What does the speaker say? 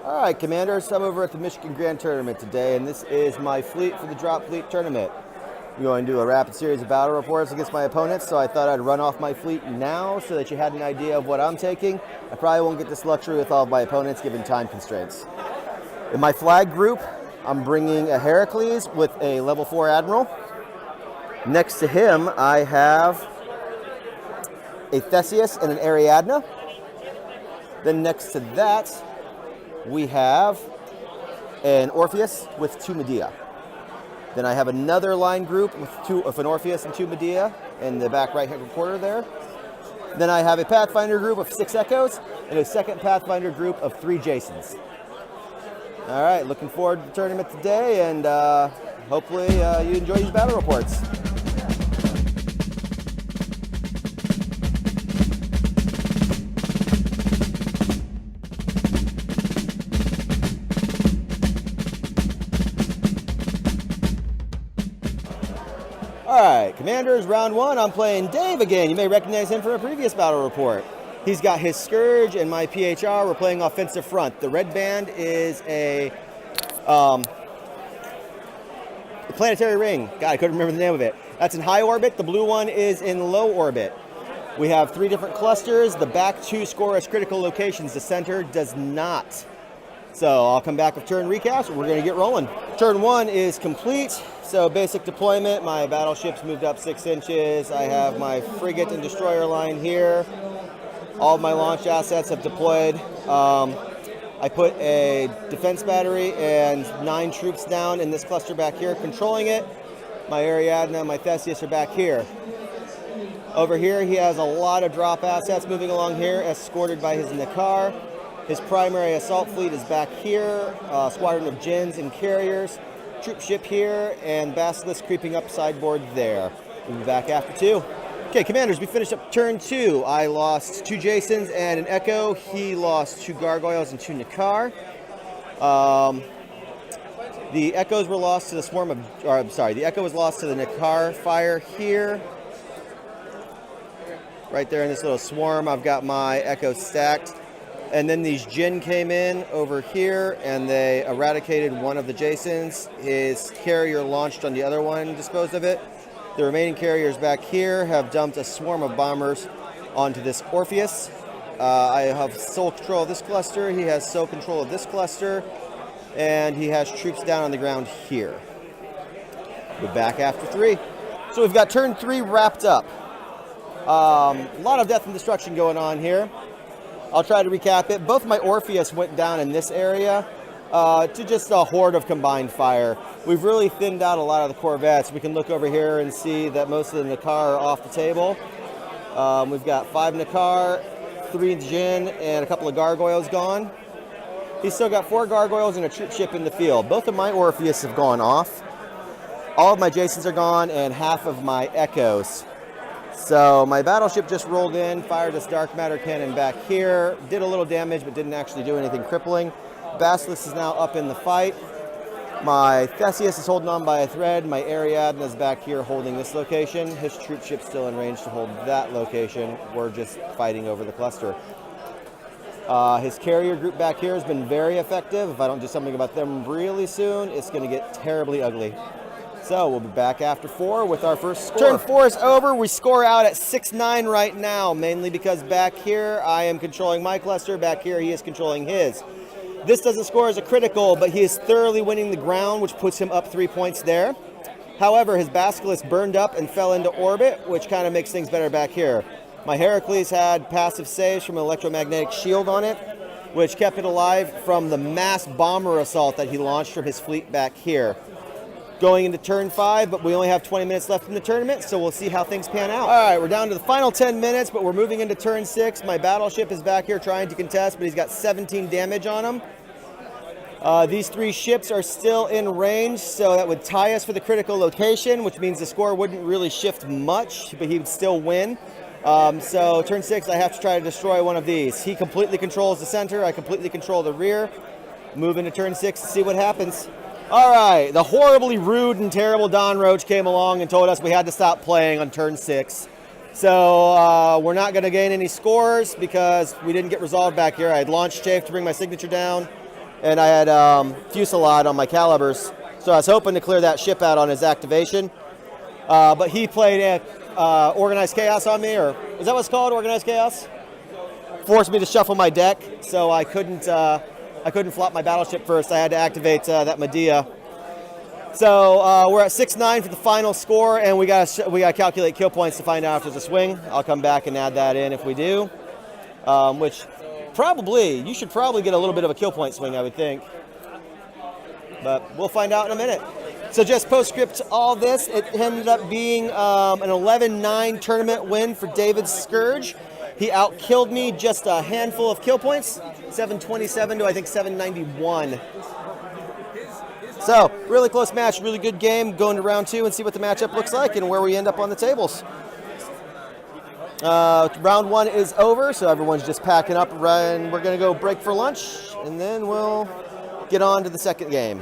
All right, Commanders, I'm over at the Michigan Grand Tournament today, and this is my fleet for the Dropfleet tournament. I'm going to do a rapid series of battle reports against my opponents, so I thought I'd run off my fleet now so that you had an idea of what I'm taking. I probably won't get this luxury with all of my opponents given time constraints. In my flag group, I'm bringing a Heracles with a level 4 Admiral. Next to him, I have a Theseus and an Ariadne. Then next to that, we have an Orpheus with 2 Medea. Then I have another line group with an Orpheus and 2 Medea in the back right-hand corner there. Then I have a Pathfinder group of 6 Echoes and a second Pathfinder group of 3 Jasons. All right, looking forward to the tournament today, and hopefully you enjoy these battle reports. All right, Commanders, round 1, I'm playing Dave again. You may recognize him from a previous battle report. He's got his Scourge and my PHR. We're playing offensive front. The red band is a planetary ring. God, I couldn't remember the name of it. That's in high orbit. The blue one is in low orbit. We have 3 different clusters. The back 2 score as critical locations. The center does not. So I'll come back with turn recaps, and we're going to get rolling. Turn 1 is complete. So basic deployment, my battleship's moved up 6 inches. I have my frigate and destroyer line here. All of my launch assets have deployed. I put a defense battery and 9 troops down in this cluster back here, controlling it. My Ariadne and my Theseus are back here. Over here, he has a lot of drop assets moving along here, escorted by his Nakar. His primary assault fleet is back here, squadron of Djinns and carriers, troop ship here, and Basilisk creeping up sideboard there. We'll be back after 2. Okay, Commanders, we finished up turn 2. I lost 2 Jasons and an Echo. He lost 2 Gargoyles and 2 Nakar. The Echoes were lost to the swarm of, or I'm sorry, the Echo was lost to the Nakar fire here. Right there in this little swarm, I've got my Echo stacked. And then these Djinn came in over here, and they eradicated one of the Jasons. His carrier launched on the other one, disposed of it. The remaining carriers back here have dumped a swarm of bombers onto this Orpheus. I have sole control of this cluster. He has sole control of this cluster. And he has troops down on the ground here. We're back after 3. So we've got turn 3 wrapped up. A lot of death and destruction going on here. I'll try to recap it. Both my Orpheus went down in this area to just a horde of combined fire. We've really thinned out a lot of the corvettes. We can look over here and see that most of the Nakar are off the table. We've got 5 Nakar, 3 Djinn, and a couple of Gargoyles gone. He's still got 4 Gargoyles and a troop ship in the field. Both of my Orpheus have gone off. All of my Jasons are gone, and half of my Echoes. So my battleship just rolled in, fired this dark matter cannon back here, did a little damage but didn't actually do anything crippling. Basilisk is now up in the fight. My Theseus is holding on by a thread. My Ariadne is back here holding this location. His troop ship's still in range to hold that location. We're just fighting over the cluster. His carrier group back here has been very effective. If I don't do something about them really soon, it's going to get terribly ugly. So we'll be back after 4 with our first score. Turn 4 is over. We score out at 6-9 right now, mainly because back here I am controlling my cluster. Back here he is controlling his. This doesn't score as a critical, but he is thoroughly winning the ground, which puts him up 3 points there. However, his Basilisk burned up and fell into orbit, which kind of makes things better back here. My Heracles had passive saves from an electromagnetic shield on it, which kept it alive from the mass bomber assault that he launched from his fleet back here. Going into turn 5, but we only have 20 minutes left in the tournament, so we'll see how things pan out. All right, we're down to the final 10 minutes, but we're moving into turn 6. My battleship is back here trying to contest, but he's got 17 damage on him. These 3 ships are still in range, so that would tie us for the critical location, which means the score wouldn't really shift much, but he would still win. So turn 6, I have to try to destroy one of these. He completely controls the center. I completely control the rear. Move into turn 6 to see what happens. All right, the horribly rude and terrible Don Roach came along and told us we had to stop playing on turn 6. So we're not going to gain any scores because we didn't get resolved back here. I had launched Chafe to bring my signature down, and I had Fusillade on my calibers. So I was hoping to clear that ship out on his activation. But he played Organized Chaos on me, or is that what it's called, Organized Chaos? Forced me to shuffle my deck, so I couldn't flop my battleship first. I had to activate that Medea. So we're at 6-9 for the final score, and we got to calculate kill points to find out if there's a swing. I'll come back and add that in if we do, which you should probably get a little bit of a kill point swing, I would think. But we'll find out in a minute. So just postscript to all this, it ended up being an 11-9 tournament win for David Scourge. He outkilled me just a handful of kill points, 727 to I think 791. So really close match, really good game. Going to round 2 and see what the matchup looks like and where we end up on the tables. Round 1 is over, so everyone's just packing up, and we're going to go break for lunch, and then we'll get on to the second game.